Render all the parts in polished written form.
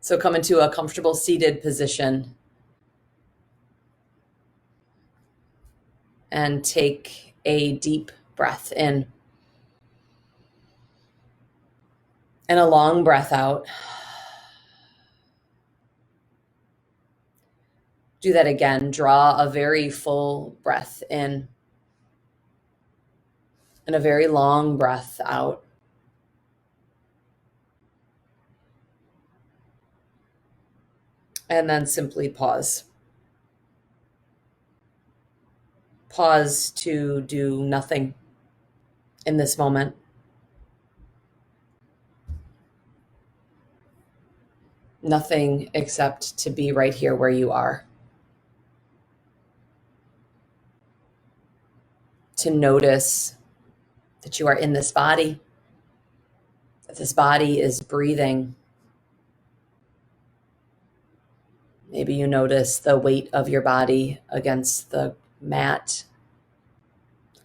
So come into a comfortable seated position and take a deep breath in and a long breath out. Do that again. Draw a very full breath in and a very long breath out. And then simply pause. Pause to do nothing in this moment. Nothing except to be right here where you are. To notice that you are in this body, that this body is breathing. Maybe you notice the weight of your body against the mat,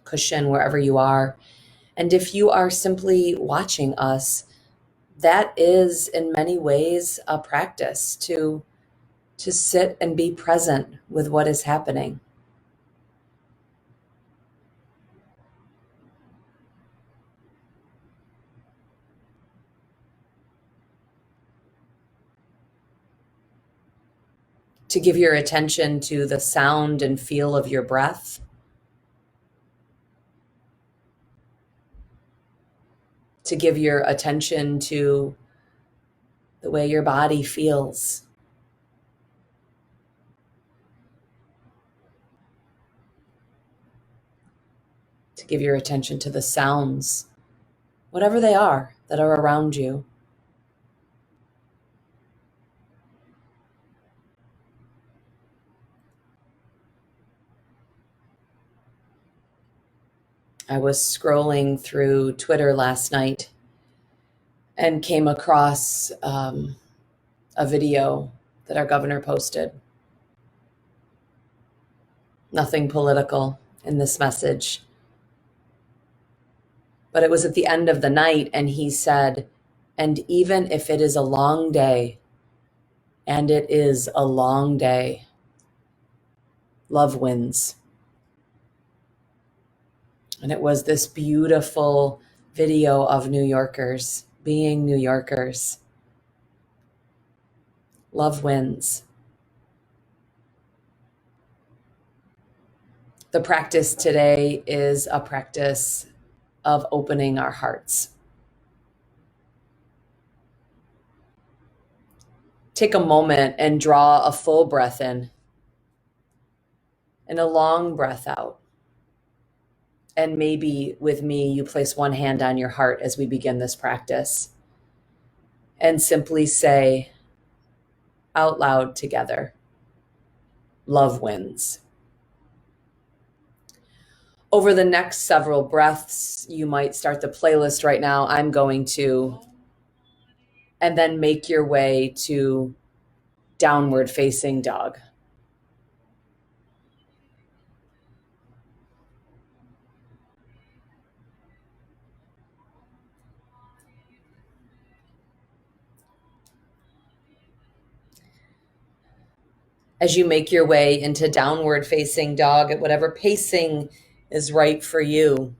cushion, wherever you are. And if you are simply watching us, that is in many ways a practice to sit and be present with what is happening. To give your attention to the sound and feel of your breath. To give your attention to the way your body feels. To give your attention to the sounds, whatever they are, that are around you. I was scrolling through Twitter last night and came across a video that our governor posted. Nothing political in this message. But it was at the end of the night, and he said, and even if it is a long day, and it is a long day, love wins. And it was this beautiful video of New Yorkers being New Yorkers. Love wins. The practice today is a practice of opening our hearts. Take a moment and draw a full breath in and a long breath out. And maybe with me, you place one hand on your heart as we begin this practice and simply say out loud together, love wins. Over the next several breaths, you might start the playlist right now. I'm going to, and then make your way to downward facing dog. As you make your way into downward facing dog at whatever pacing is right for you,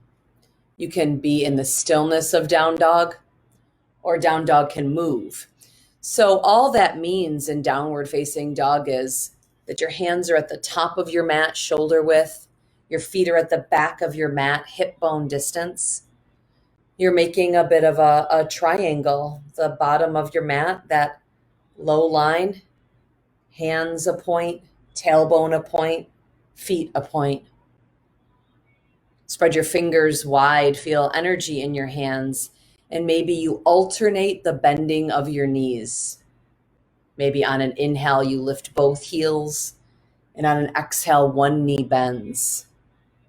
you can be in the stillness of down dog, or down dog can move. So all that means in downward facing dog is that your hands are at the top of your mat, shoulder width. Your feet are at the back of your mat, hip bone distance. You're making a bit of a triangle, the bottom of your mat, that low line, hands a point, tailbone a point, feet a point. Spread your fingers wide, feel energy in your hands, and maybe you alternate the bending of your knees. Maybe on an inhale, you lift both heels, and on an exhale, one knee bends.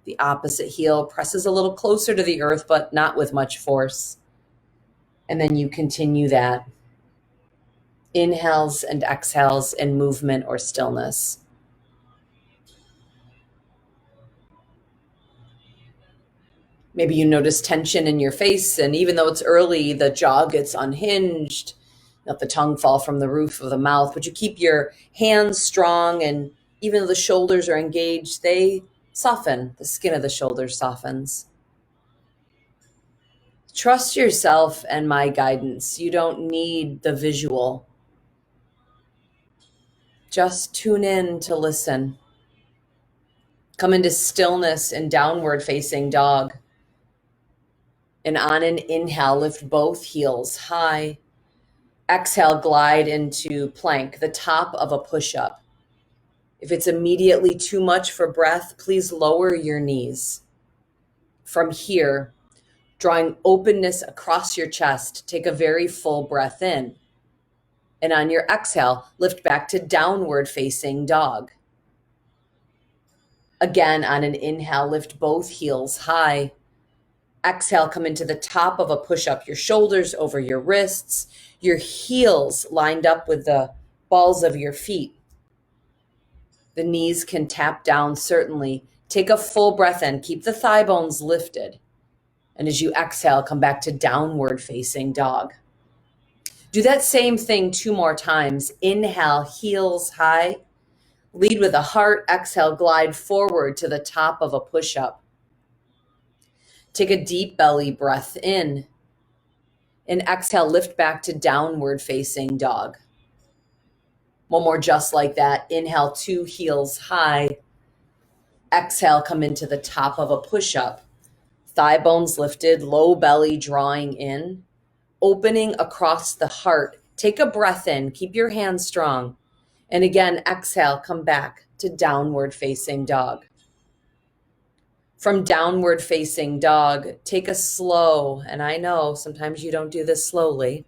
The opposite heel presses a little closer to the earth, but not with much force. And then you continue that. Inhales and exhales in movement or stillness. Maybe you notice tension in your face, and even though it's early, the jaw gets unhinged. Let the tongue fall from the roof of the mouth, but you keep your hands strong, and even though the shoulders are engaged, they soften. The skin of the shoulders softens. Trust yourself and my guidance. You don't need the visual. Just tune in to listen. Come into stillness in downward facing dog. And on an inhale, lift both heels high. Exhale, glide into plank, the top of a push-up. If it's immediately too much for breath, please lower your knees. From here, drawing openness across your chest, take a very full breath in. And on your exhale, lift back to downward facing dog. Again, on an inhale, lift both heels high. Exhale, come into the top of a push-up, your shoulders over your wrists, your heels lined up with the balls of your feet. The knees can tap down, certainly. Take a full breath in, keep the thigh bones lifted. And as you exhale, come back to downward facing dog. Do that same thing 2 more times. Inhale, heels high. Lead with a heart. Exhale, glide forward to the top of a push-up. Take a deep belly breath in. And exhale, lift back to downward facing dog. One more just like that. Inhale, 2 heels high. Exhale, come into the top of a push-up. Thigh bones lifted, low belly drawing in. Opening across the heart. Take a breath in. Keep your hands strong. And again, exhale, come back to downward facing dog. From downward facing dog, take a slow, and I know sometimes you don't do this slowly,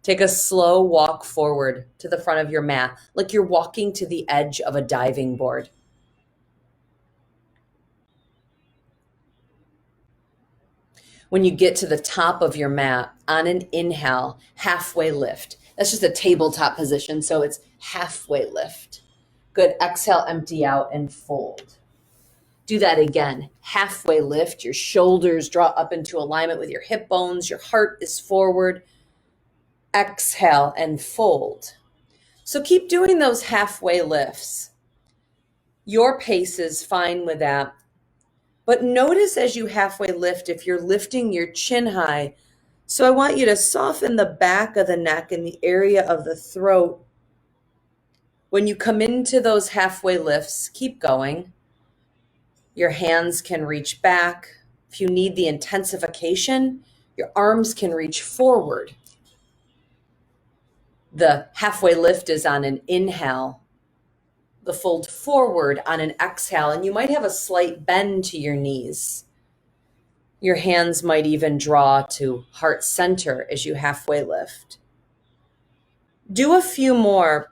take a slow walk forward to the front of your mat, like you're walking to the edge of a diving board. When you get to the top of your mat, on an inhale, halfway lift. That's just a tabletop position, so it's halfway lift. Good. Exhale, empty out and fold. Do that again. Halfway lift. Your shoulders draw up into alignment with your hip bones. Your heart is forward. Exhale and fold. So keep doing those halfway lifts. Your pace is fine with that. But notice as you halfway lift, if you're lifting your chin high. So I want you to soften the back of the neck and the area of the throat. When you come into those halfway lifts, keep going. Your hands can reach back. If you need the intensification, your arms can reach forward. The halfway lift is on an inhale. The fold forward on an exhale, and you might have a slight bend to your knees. Your hands might even draw to heart center as you halfway lift. Do a few more.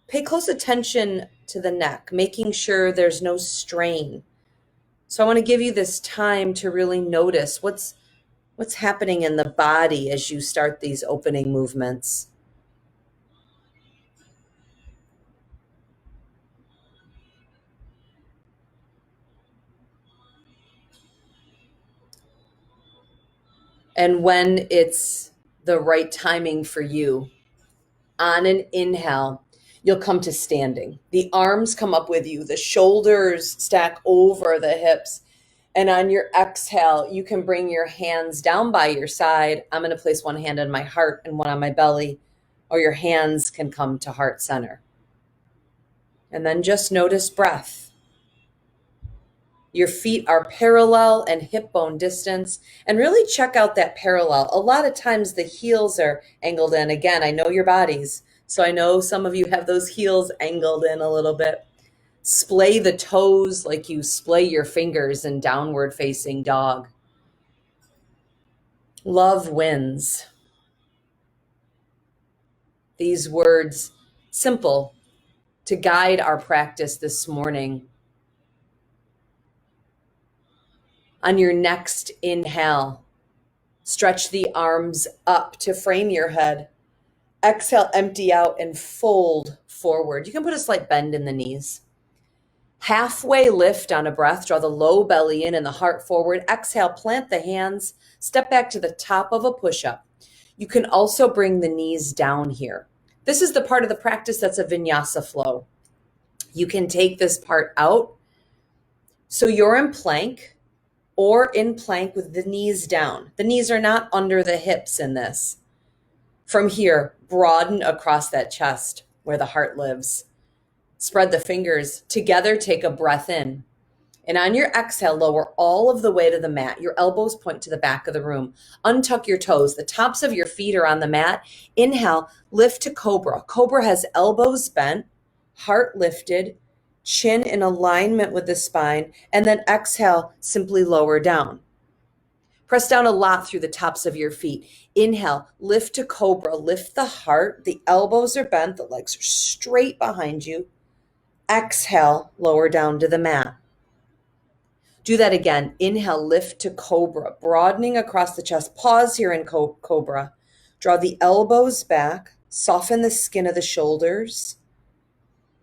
Pay close attention to the neck, making sure there's no strain. So I want to give you this time to really notice what's happening in the body as you start these opening movements. And when it's the right timing for you, on an inhale, you'll come to standing. The arms come up with you. The shoulders stack over the hips. And on your exhale, you can bring your hands down by your side. I'm going to place one hand on my heart and one on my belly, or your hands can come to heart center. And then just notice breath. Your feet are parallel and hip bone distance, and really check out that parallel. A lot of times the heels are angled in. Again, I know your bodies, so I know some of you have those heels angled in a little bit. Splay the toes like you splay your fingers in downward facing dog. Love wins. These words, simple to guide our practice this morning. On your next inhale, stretch the arms up to frame your head. Exhale, empty out and fold forward. You can put a slight bend in the knees. Halfway lift on a breath, draw the low belly in and the heart forward. Exhale, plant the hands, step back to the top of a push-up. You can also bring the knees down here. This is the part of the practice that's a vinyasa flow. You can take this part out. So you're in plank or in plank with the knees down. The knees are not under the hips in this. From here, broaden across that chest where the heart lives. Spread the fingers together, take a breath in. And on your exhale, lower all of the way to the mat. Your elbows point to the back of the room. Untuck your toes. The tops of your feet are on the mat. Inhale, lift to cobra. Cobra has elbows bent, heart lifted, chin in alignment with the spine, and then exhale, simply lower down. Press down a lot through the tops of your feet. Inhale, lift to cobra, lift the heart. The elbows are bent, the legs are straight behind you. Exhale, lower down to the mat. Do that again. Inhale, lift to cobra, broadening across the chest. Pause here in cobra. Draw the elbows back, soften the skin of the shoulders.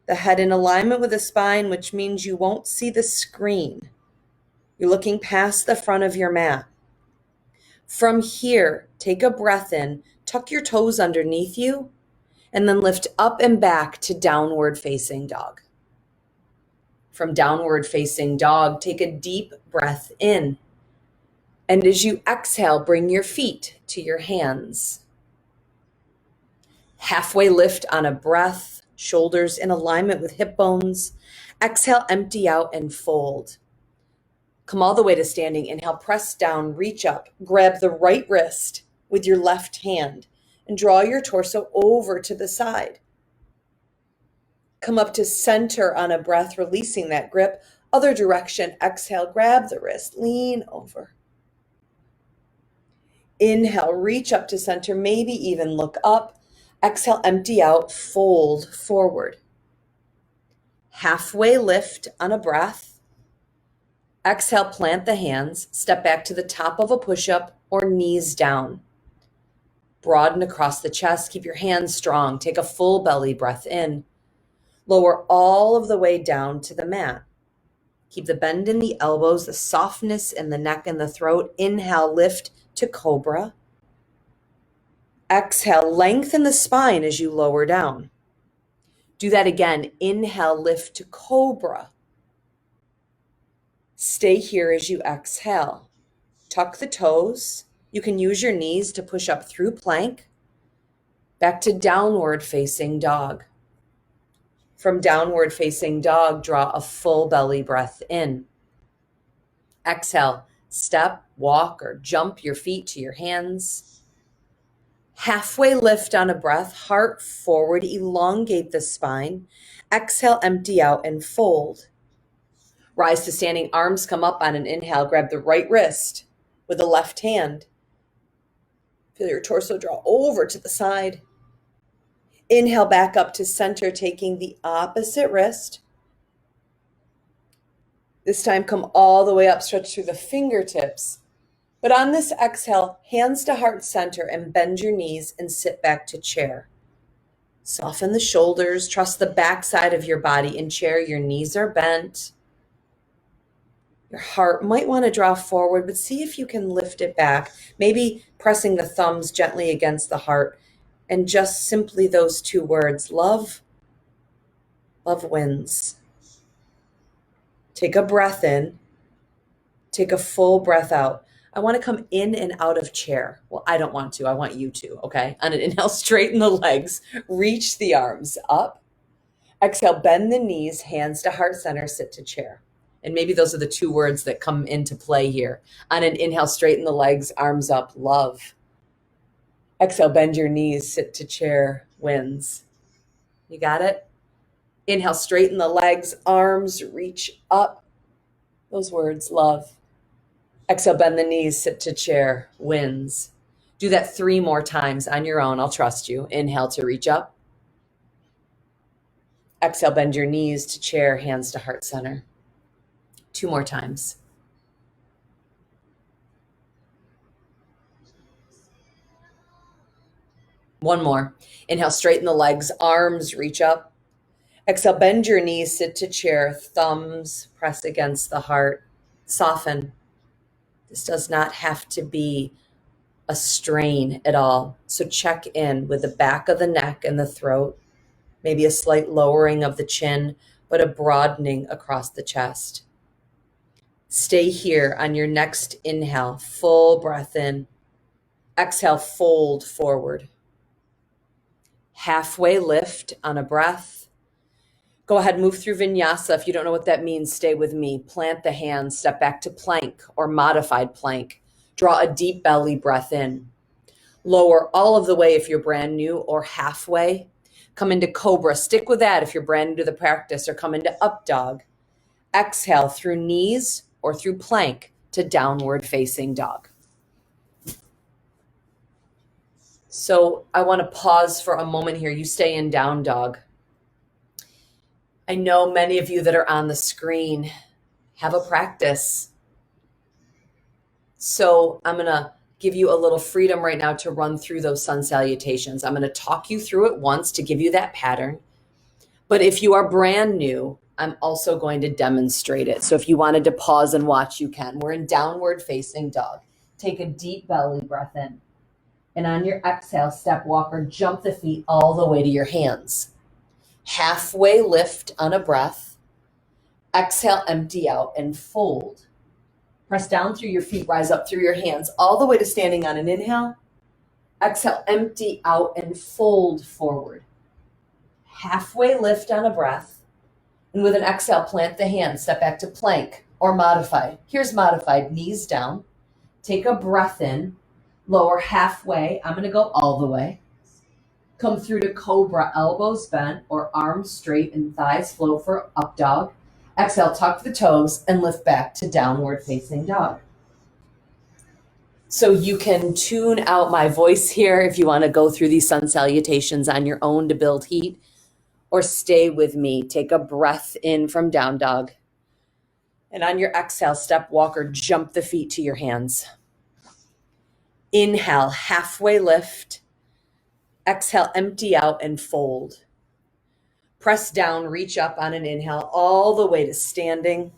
The head in alignment with the spine, which means you won't see the screen. You're looking past the front of your mat. From here, take a breath in, tuck your toes underneath you, and then lift up and back to downward facing dog. From downward facing dog, take a deep breath in. And as you exhale, bring your feet to your hands. Halfway lift on a breath, shoulders in alignment with hip bones. Exhale, empty out and fold. Come all the way to standing. Inhale, press down, reach up, grab the right wrist with your left hand and draw your torso over to the side. Come up to center on a breath, releasing that grip. Other direction, exhale, grab the wrist, lean over. Inhale, reach up to center, maybe even look up. Exhale, empty out, fold forward. Halfway lift on a breath. Exhale, plant the hands, step back to the top of a push-up or knees down. Broaden across the chest, keep your hands strong. Take a full belly breath in. Lower all of the way down to the mat. Keep the bend in the elbows, the softness in the neck and the throat. Inhale, lift to cobra. Exhale, lengthen the spine as you lower down. Do that again. Inhale, lift to cobra. Stay here as you exhale. Tuck the toes. You can use your knees to push up through plank. Back to downward facing dog. From downward facing dog, draw a full belly breath in. Exhale, step, walk, or jump your feet to your hands. Halfway lift on a breath, heart forward, elongate the spine. Exhale, empty out and fold. Rise to standing, arms come up on an inhale. Grab the right wrist with the left hand. Feel your torso draw over to the side. Inhale back up to center, taking the opposite wrist. This time come all the way up, stretch through the fingertips. But on this exhale, hands to heart center and bend your knees and sit back to chair. Soften the shoulders, trust the back side of your body. In chair, your knees are bent. Your heart might want to draw forward, but see if you can lift it back. Maybe pressing the thumbs gently against the heart. And just simply those two words, love, love wins. Take a breath in. Take a full breath out. I want to come in and out of chair. Well, I don't want to. I want you to, okay? On an inhale, straighten the legs. Reach the arms up. Exhale, bend the knees, hands to heart center, sit to chair. And maybe those are the two words that come into play here. On an inhale, straighten the legs, arms up, love. Exhale, bend your knees, sit to chair, wins. You got it? Inhale, straighten the legs, arms reach up. Those words, love. Exhale, bend the knees, sit to chair, wins. Do that 3 more times on your own. I'll trust you. Inhale to reach up. Exhale, bend your knees to chair, hands to heart center. 2 more times. One more. Inhale, straighten the legs, arms reach up. Exhale, bend your knees, sit to chair, thumbs press against the heart. Soften. This does not have to be a strain at all. So check in with the back of the neck and the throat, maybe a slight lowering of the chin, but a broadening across the chest. Stay here on your next inhale, full breath in. Exhale, fold forward. Halfway lift on a breath. Go ahead, move through vinyasa. If you don't know what that means, stay with me. Plant the hands, step back to plank or modified plank. Draw a deep belly breath in. Lower all of the way if you're brand new, or halfway. Come into cobra. Stick with that if you're brand new to the practice, or come into up dog. Exhale through knees or through plank to downward facing dog. So I want to pause for a moment here. You stay in down dog. I know many of you that are on the screen have a practice. So I'm going to give you a little freedom right now to run through those sun salutations. I'm going to talk you through it once to give you that pattern. But if you are brand new, I'm also going to demonstrate it. So if you wanted to pause and watch, you can. We're in downward facing dog. Take a deep belly breath in. And on your exhale, step, walk, or jump the feet all the way to your hands. Halfway lift on a breath. Exhale, empty out and fold. Press down through your feet, rise up through your hands, all the way to standing on an inhale. Exhale, empty out and fold forward. Halfway lift on a breath. And with an exhale, plant the hands, step back to plank or modified. Here's modified, knees down. Take a breath in, lower halfway. I'm going to go all the way. Come through to cobra, elbows bent or arms straight and thighs flow for up dog. Exhale, tuck the toes and lift back to downward facing dog. So you can tune out my voice here if you want to go through these sun salutations on your own to build heat, or stay with me. Take a breath in from down dog. And on your exhale, step, walk, or jump the feet to your hands. Inhale, halfway lift. Exhale, empty out and fold. Press down, reach up on an inhale, all the way to standing.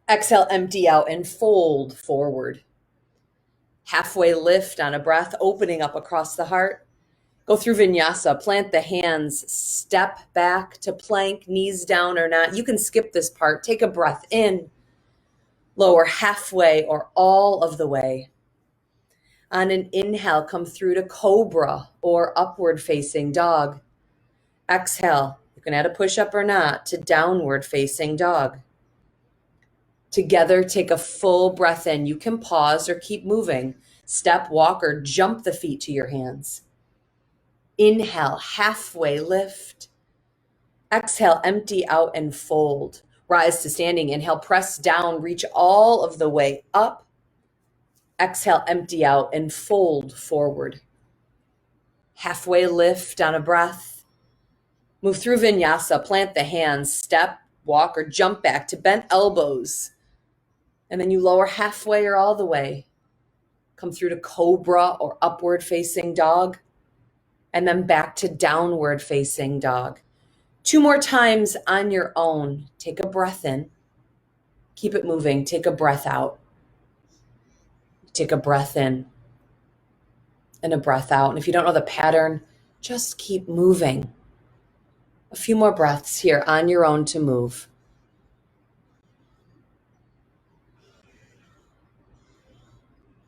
Exhale, empty out and fold forward. Halfway lift on a breath, opening up across the heart. Go through vinyasa, plant the hands, step back to plank, knees down or not. You can skip this part. Take a breath in, lower halfway or all of the way. On an inhale, come through to cobra or upward facing dog. Exhale, you can add a push-up or not, to downward facing dog. Together, take a full breath in. You can pause or keep moving. Step, walk, or jump the feet to your hands. Inhale, halfway lift. Exhale, empty out and fold. Rise to standing. Inhale, press down, reach all of the way up. Exhale, empty out and fold forward. Halfway lift on a breath. Move through vinyasa, plant the hands, step, walk, or jump back to bent elbows. And then you lower halfway or all the way. Come through to cobra or upward facing dog. And then back to downward facing dog. 2 more times on your own. Take a breath in. Keep it moving. Take a breath out. Take a breath in and a breath out. And if you don't know the pattern, just keep moving. A few more breaths here on your own to move.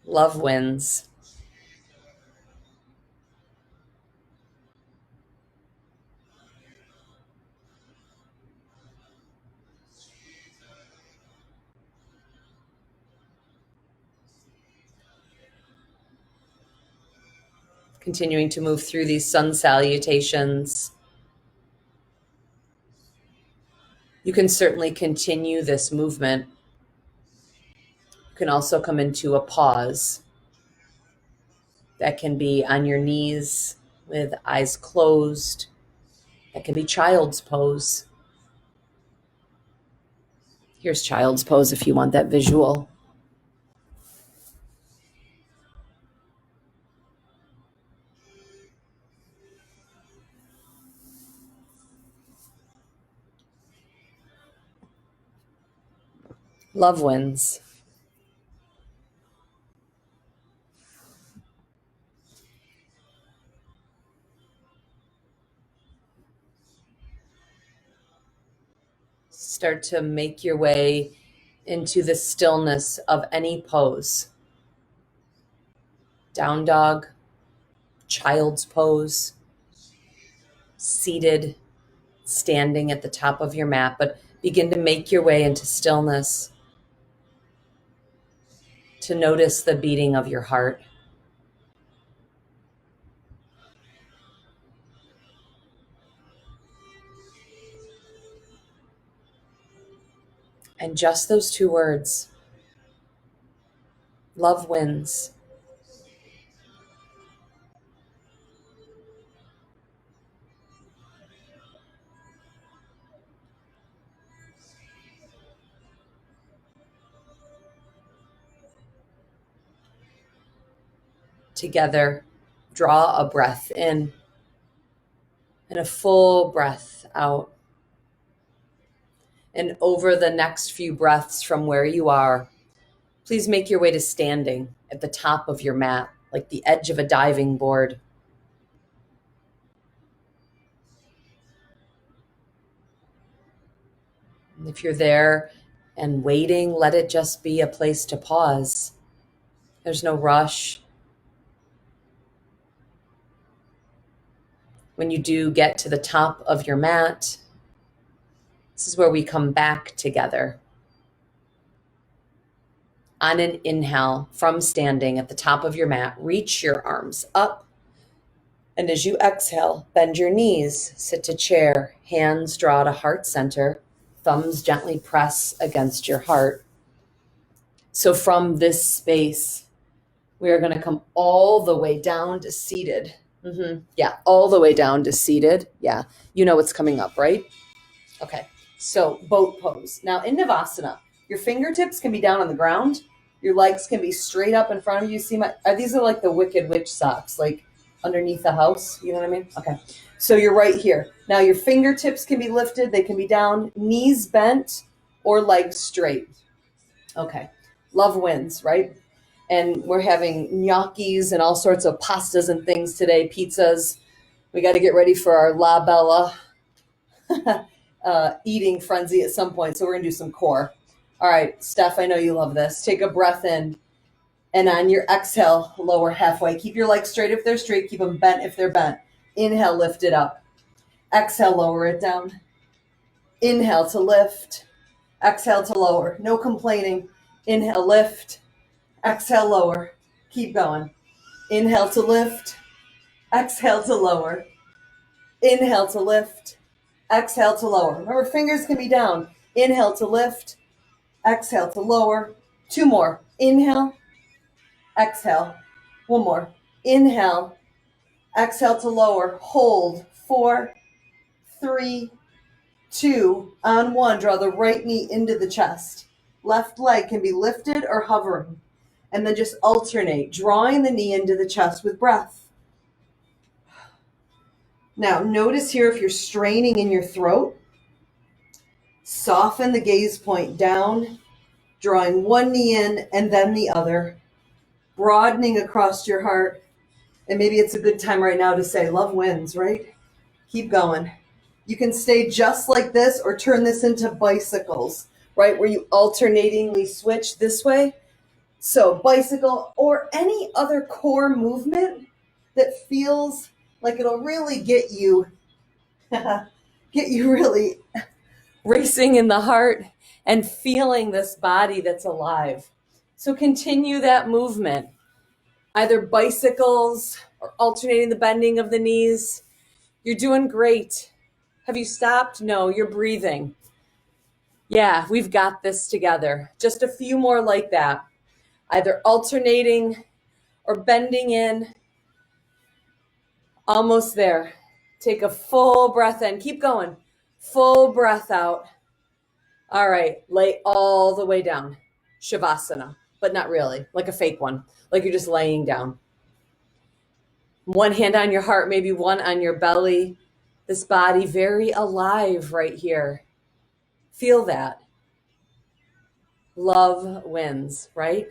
Love wins. Continuing to move through these sun salutations. You can certainly continue this movement. You can also come into a pause. That can be on your knees with eyes closed. That can be child's pose. Here's child's pose if you want that visual. Love wins. Start to make your way into the stillness of any pose. Down dog, child's pose, seated, standing at the top of your mat, but begin to make your way into stillness, to notice the beating of your heart. And just those two words, love wins. Together, draw a breath in and a full breath out. And over the next few breaths from where you are, please make your way to standing at the top of your mat, like the edge of a diving board. And if you're there and waiting, let it just be a place to pause. There's no rush. When you do get to the top of your mat, this is where we come back together. On an inhale from standing at the top of your mat, reach your arms up. And as you exhale, bend your knees, sit to chair, hands draw to heart center, thumbs gently press against your heart. So from this space, we are going to come all the way down to seated. Yeah, all the way down to seated. Yeah, you know what's coming up, right? Okay, so boat pose. Now in Navasana, your fingertips can be down on the ground. Your legs can be straight up in front of you. See these are like the Wicked Witch socks, like underneath the house. You know what I mean? Okay, so you're right here. Now your fingertips can be lifted. They can be down, knees bent or legs straight. Okay, love wins, right? And we're having gnocchis and all sorts of pastas and things today, pizzas. We got to get ready for our La Bella eating frenzy at some point. So we're going to do some core. All right, Steph, I know you love this. Take a breath in. And on your exhale, lower halfway. Keep your legs straight if they're straight. Keep them bent if they're bent. Inhale, lift it up. Exhale, lower it down. Inhale to lift. Exhale to lower. No complaining. Inhale, lift. Exhale, lower. Keep going. Inhale to lift. Exhale to lower. Inhale to lift. Exhale to lower. Remember, fingers can be down. Inhale to lift. Exhale to lower. Two more. Inhale. Exhale. One more. Inhale. Exhale to lower. Hold. 4, 3, 2. On 1, draw the right knee into the chest. Left leg can be lifted or hovering. And then just alternate, drawing the knee into the chest with breath. Now, notice here if you're straining in your throat, soften the gaze point down, drawing one knee in and then the other, broadening across your heart. And maybe it's a good time right now to say, love wins, right? Keep going. You can stay just like this or turn this into bicycles, right? Where you alternatingly switch this way. So bicycle or any other core movement that feels like it'll really get you really racing in the heart and feeling this body that's alive. So continue that movement, either bicycles or alternating the bending of the knees. You're doing great. Have you stopped? No, you're breathing. Yeah, we've got this together. Just a few more like that. Either alternating or bending in. Almost there. Take a full breath in. Keep going. Full breath out. All right. Lay all the way down. Shavasana, but not really. Like a fake one. Like you're just laying down. One hand on your heart, maybe one on your belly. This body very alive right here. Feel that. Love wins, right?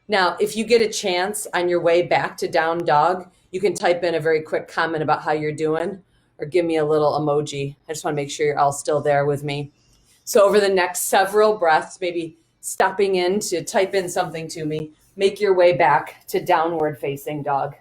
Now, if you get a chance on your way back to down dog, you can type in a very quick comment about how you're doing, or give me a little emoji. I just want to make sure you're all still there with me. So over the next several breaths, maybe stopping in to type in something to me, make your way back to downward facing dog.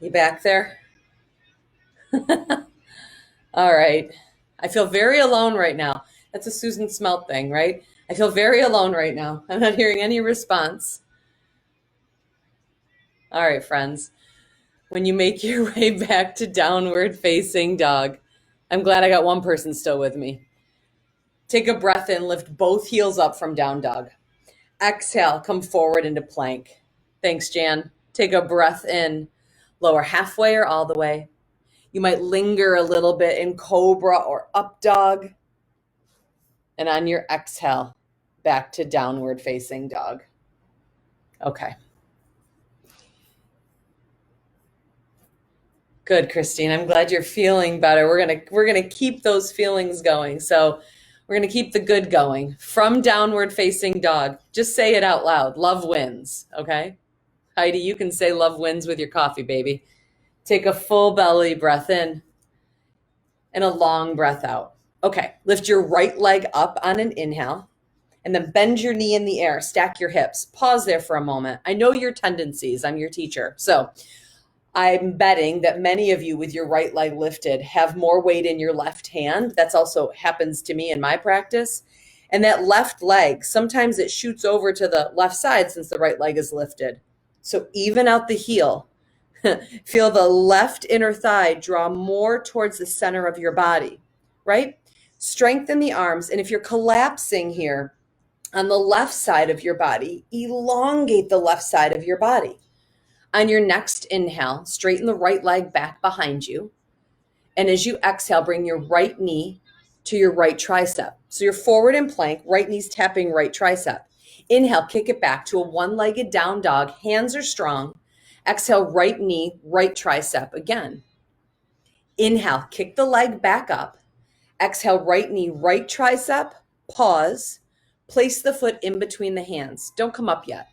You back there? All right. I feel very alone right now. That's a Susan Smelt thing, right? I feel very alone right now. I'm not hearing any response. All right, friends. When you make your way back to downward facing dog, I'm glad I got one person still with me. Take a breath in, lift both heels up from down dog. Exhale, come forward into plank. Thanks, Jan. Take a breath in, lower halfway or all the way. You might linger a little bit in cobra or up dog. And on your exhale, back to downward facing dog. Okay. Good, Christine. I'm glad you're feeling better. We're gonna keep those feelings going. So we're gonna keep the good going. From downward facing dog. Just say it out loud. Love wins. Okay? Heidi, you can say love wins with your coffee, baby. Take a full belly breath in and a long breath out. Okay, lift your right leg up on an inhale and then bend your knee in the air, stack your hips. Pause there for a moment. I know your tendencies. I'm your teacher. So I'm betting that many of you with your right leg lifted have more weight in your left hand. That's also happens to me in my practice. And that left leg, sometimes it shoots over to the left side since the right leg is lifted. So even out the heel. Feel the left inner thigh draw more towards the center of your body, right? Strengthen the arms. And if you're collapsing here on the left side of your body, elongate the left side of your body. On your next inhale, straighten the right leg back behind you. And as you exhale, bring your right knee to your right tricep. So you're forward in plank, right knee's tapping right tricep. Inhale, kick it back to a one-legged down dog. Hands are strong. Exhale, right knee, right tricep again. Inhale, kick the leg back up. Exhale, right knee, right tricep. Pause. Place the foot in between the hands. Don't come up yet.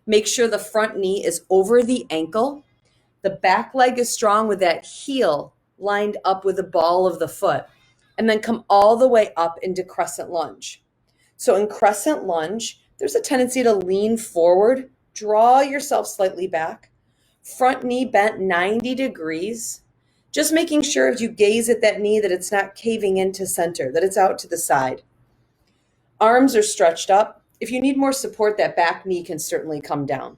Make sure the front knee is over the ankle. The back leg is strong with that heel lined up with the ball of the foot. And then come all the way up into crescent lunge. So in crescent lunge, there's a tendency to lean forward, draw yourself slightly back. Front knee bent 90 degrees, just making sure as you gaze at that knee that it's not caving into center, that it's out to the side. Arms are stretched up. If you need more support, that back knee can certainly come down.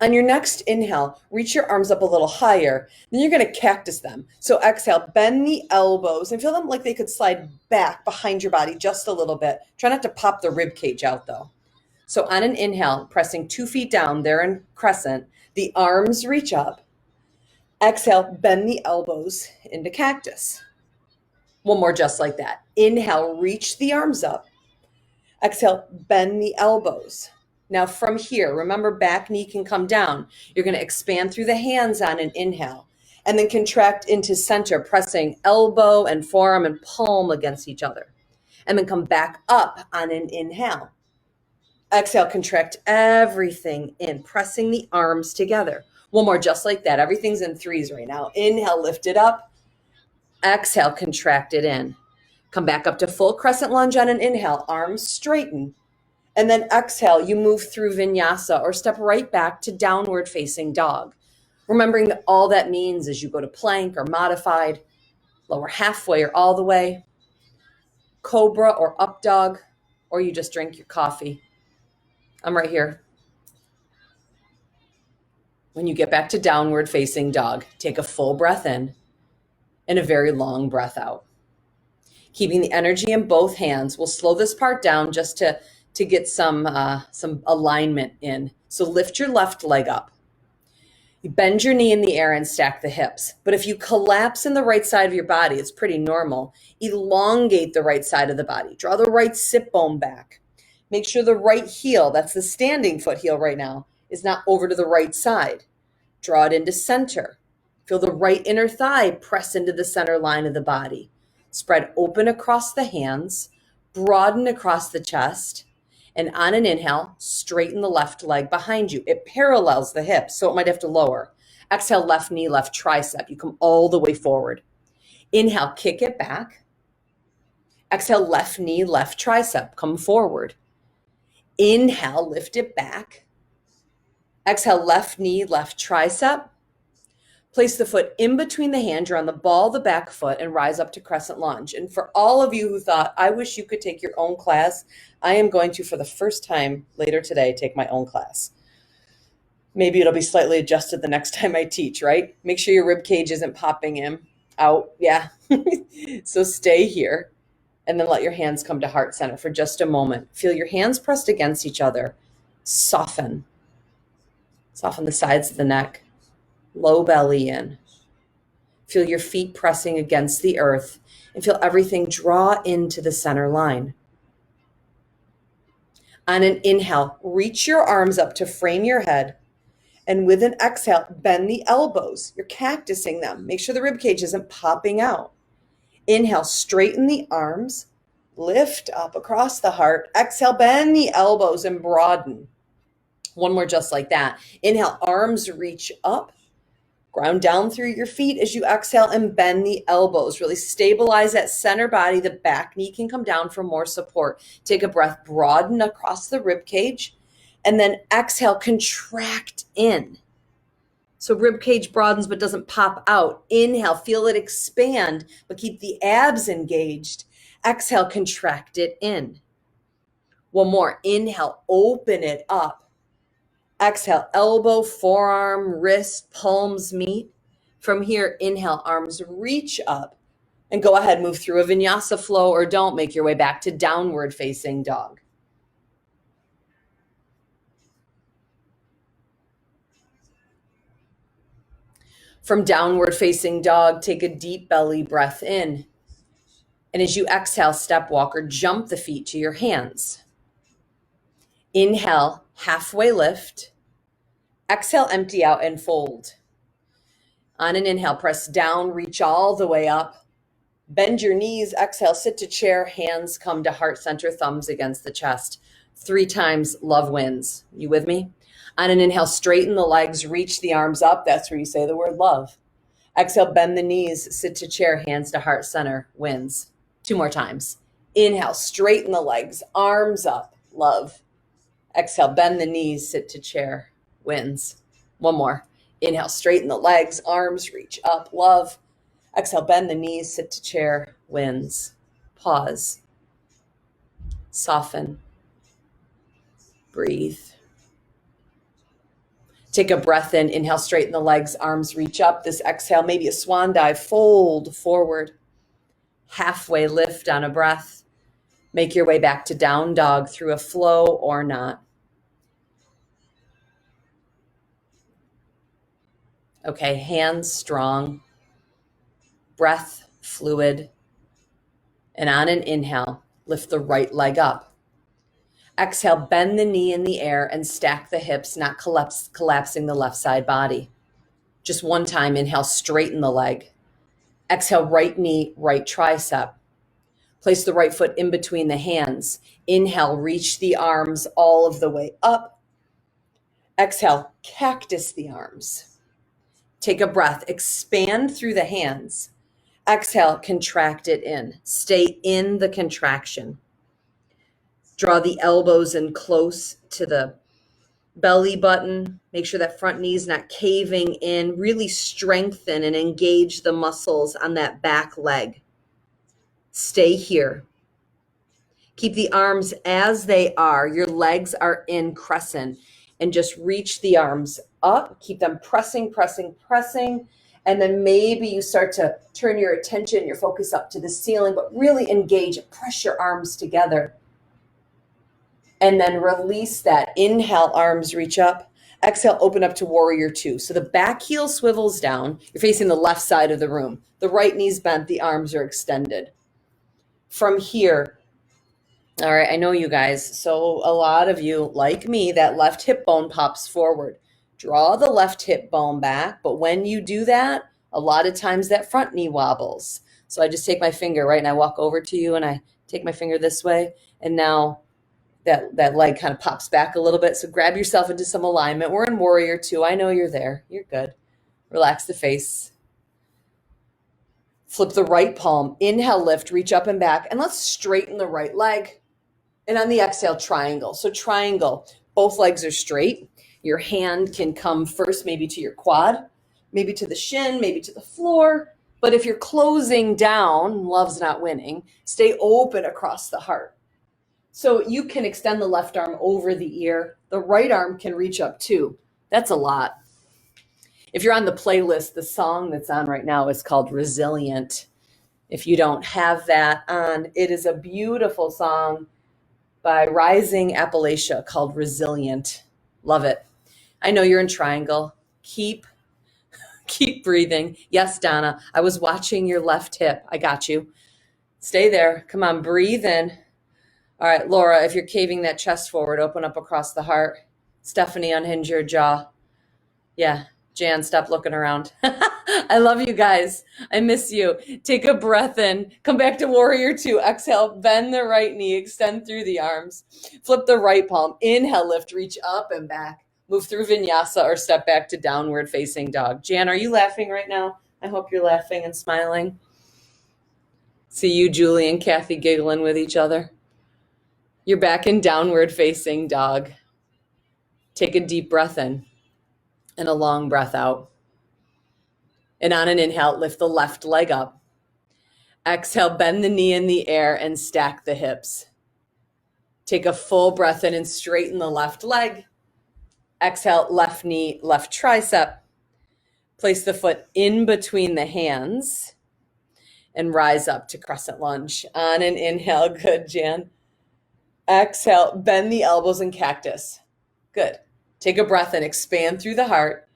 On your next inhale, reach your arms up a little higher. Then you're going to cactus them. So exhale, bend the elbows and feel them like they could slide back behind your body just a little bit. Try not to pop the rib cage out though. So on an inhale, pressing 2 feet down there in crescent, the arms reach up. Exhale, bend the elbows into cactus. One more just like that. Inhale, reach the arms up. Exhale, bend the elbows. Now from here, remember back knee can come down. You're going to expand through the hands on an inhale and then contract into center, pressing elbow and forearm and palm against each other. And then come back up on an inhale. Exhale, contract everything in, pressing the arms together. One more just like that. Everything's in threes right now. Inhale, lift it up. Exhale, contract it in. Come back up to full crescent lunge on an inhale, arms straighten. And then exhale, you move through vinyasa or step right back to downward facing dog. Remembering that all that means is you go to plank or modified, lower halfway or all the way, cobra or up dog, or you just drink your coffee. I'm right here. When you get back to downward facing dog, take a full breath in and a very long breath out. Keeping the energy in both hands. We'll slow this part down just to get some alignment in. So lift your left leg up. You bend your knee in the air and stack the hips. But if you collapse in the right side of your body, it's pretty normal. Elongate the right side of the body. Draw the right sit bone back. Make sure the right heel, that's the standing foot heel right now, is not over to the right side. Draw it into center. Feel the right inner thigh press into the center line of the body. Spread open across the hands. Broaden across the chest. And on an inhale, straighten the left leg behind you. It parallels the hips, so it might have to lower. Exhale, left knee, left tricep. You come all the way forward. Inhale, kick it back. Exhale, left knee, left tricep. Come forward. Inhale, lift it back. Exhale, left knee, left tricep. Place the foot in between the hands. You're on the ball of the back foot and rise up to crescent lunge. And for all of you who thought, I wish you could take your own class, I am going to, for the first time later today, take my own class. Maybe it'll be slightly adjusted the next time I teach, right? Make sure your rib cage isn't popping in, out. Yeah. So stay here and then let your hands come to heart center for just a moment. Feel your hands pressed against each other. Soften. Soften the sides of the neck. Low belly in. Feel your feet pressing against the earth and feel everything draw into the center line. On an inhale, reach your arms up to frame your head. And with an exhale, bend the elbows. You're cactusing them. Make sure the rib cage isn't popping out. Inhale, straighten the arms. Lift up across the heart. Exhale, bend the elbows and broaden. One more just like that. Inhale, arms reach up. Ground down through your feet as you exhale and bend the elbows. Really stabilize that center body. The back knee can come down for more support. Take a breath, broaden across the rib cage, and then exhale, contract in. So rib cage broadens but doesn't pop out. Inhale, feel it expand, but keep the abs engaged. Exhale, contract it in. One more. Inhale, open it up. Exhale, elbow, forearm, wrist, palms meet. From here, inhale, arms reach up. And go ahead, move through a vinyasa flow or don't. Make your way back to downward facing dog. From downward facing dog, take a deep belly breath in. And as you exhale, step walk or jump the feet to your hands. Inhale, halfway lift. Exhale, empty out and fold. On an inhale, press down, reach all the way up. Bend your knees, exhale, sit to chair, hands come to heart center, thumbs against the chest. 3 times, love wins. You with me? On an inhale, straighten the legs, reach the arms up. That's where you say the word love. Exhale, bend the knees, sit to chair, hands to heart center, wins. 2 more times. Inhale, straighten the legs, arms up, love. Exhale, bend the knees, sit to chair, wins. 1 more. Inhale, straighten the legs, arms reach up, love. Exhale, bend the knees, sit to chair, wins. Pause. Soften. Breathe. Take a breath in. Inhale, straighten the legs, arms reach up. This exhale, maybe a swan dive, fold forward. Halfway lift on a breath. Make your way back to down dog through a flow or not. Okay, hands strong, breath fluid, and on an inhale, lift the right leg up. Exhale, bend the knee in the air and stack the hips, not collapsing the left side body. Just 1 time, inhale, straighten the leg. Exhale, right knee, right tricep. Place the right foot in between the hands. Inhale, reach the arms all of the way up. Exhale, cactus the arms. Take a breath, expand through the hands. Exhale, contract it in. Stay in the contraction. Draw the elbows in close to the belly button. Make sure that front knee is not caving in. Really strengthen and engage the muscles on that back leg. Stay here. Keep the arms as they are. Your legs are in crescent. And just reach the arms up. Keep them pressing, pressing, pressing. And then maybe you start to turn your attention, your focus up to the ceiling, but really engage, press your arms together. And then release that. Inhale, arms reach up. Exhale, open up to warrior 2. So the back heel swivels down. You're facing the left side of the room. The right knee's bent, the arms are extended. From here, all right, I know you guys. So a lot of you, like me, that left hip bone pops forward. Draw the left hip bone back. But when you do that, a lot of times that front knee wobbles. So I just take my finger, right, and I walk over to you and I Take my finger this way. And now that leg kind of pops back a little bit. So grab yourself into some alignment. We're in warrior two. I know you're there. You're good. Relax the face. Flip the right palm. Inhale, lift, reach up and back. And let's straighten the right leg. And on the exhale, triangle. So triangle, both legs are straight. Your hand can come first maybe to your quad, maybe to the shin, maybe to the floor. But if you're closing down, love's not winning, stay open across the heart. So you can extend the left arm over the ear. The right arm can reach up too. That's a lot. If you're on the playlist, the song that's on right now is called Resilient. If you don't have that on, it is a beautiful song by Rising Appalachia called Resilient. Love it. I know you're in triangle. Keep breathing. Yes, Donna, I was watching your left hip. I got you. Stay there. Come on, breathe in. All right, Laura, if you're caving that chest forward, open up across the heart. Stephanie, unhinge your jaw. Yeah, Jan, stop looking around. I love you guys. I miss you. Take a breath in. Come back to warrior two. Exhale, bend the right knee, extend through the arms. Flip the right palm. Inhale, lift, reach up and back. Move through vinyasa or step back to downward facing dog. Jan, are you laughing right now? I hope you're laughing and smiling. See you, Julie and Kathy, giggling with each other. You're back in downward facing dog. Take a deep breath in and a long breath out. And on an inhale, lift the left leg up. Exhale, bend the knee in the air and stack the hips. Take a full breath in and straighten the left leg. Exhale, left knee, left tricep. Place the foot in between the hands and rise up to crescent lunge. On an inhale, good, Jan. Exhale, bend the elbows and cactus. Good. Take a breath and expand through the heart.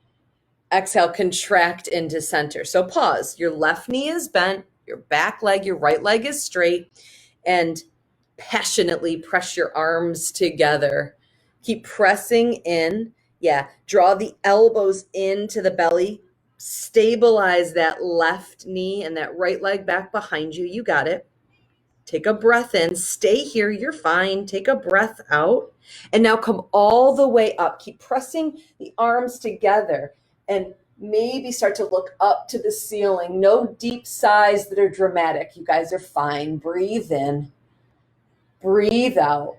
Exhale, contract into center. So pause. Your left knee is bent, your back leg, your right leg is straight, and passionately press your arms together. Keep pressing in. Yeah, draw the elbows into the belly. Stabilize that left knee and that right leg back behind you. You got it. Take a breath in. Stay here. You're fine. Take a breath out. And now come all the way up. Keep pressing the arms together and maybe start to look up to the ceiling. No deep sighs that are dramatic. You guys are fine. Breathe in. Breathe out.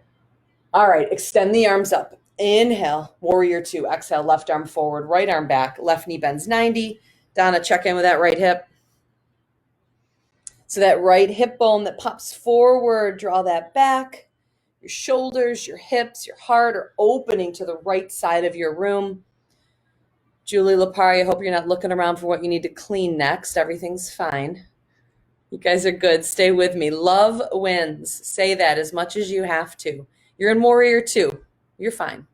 All right. Extend the arms up. Inhale. Warrior two. Exhale. Left arm forward. Right arm back. Left knee bends 90. Donna, check in with that right hip. So that right hip bone that pops forward, draw that back. Your shoulders, your hips, your heart are opening to the right side of your room. Julie Lapari, I hope you're not looking around for what you need to clean next. Everything's fine. You guys are good. Stay with me. Love wins. Say that as much as you have to. You're in warrior two. You're fine.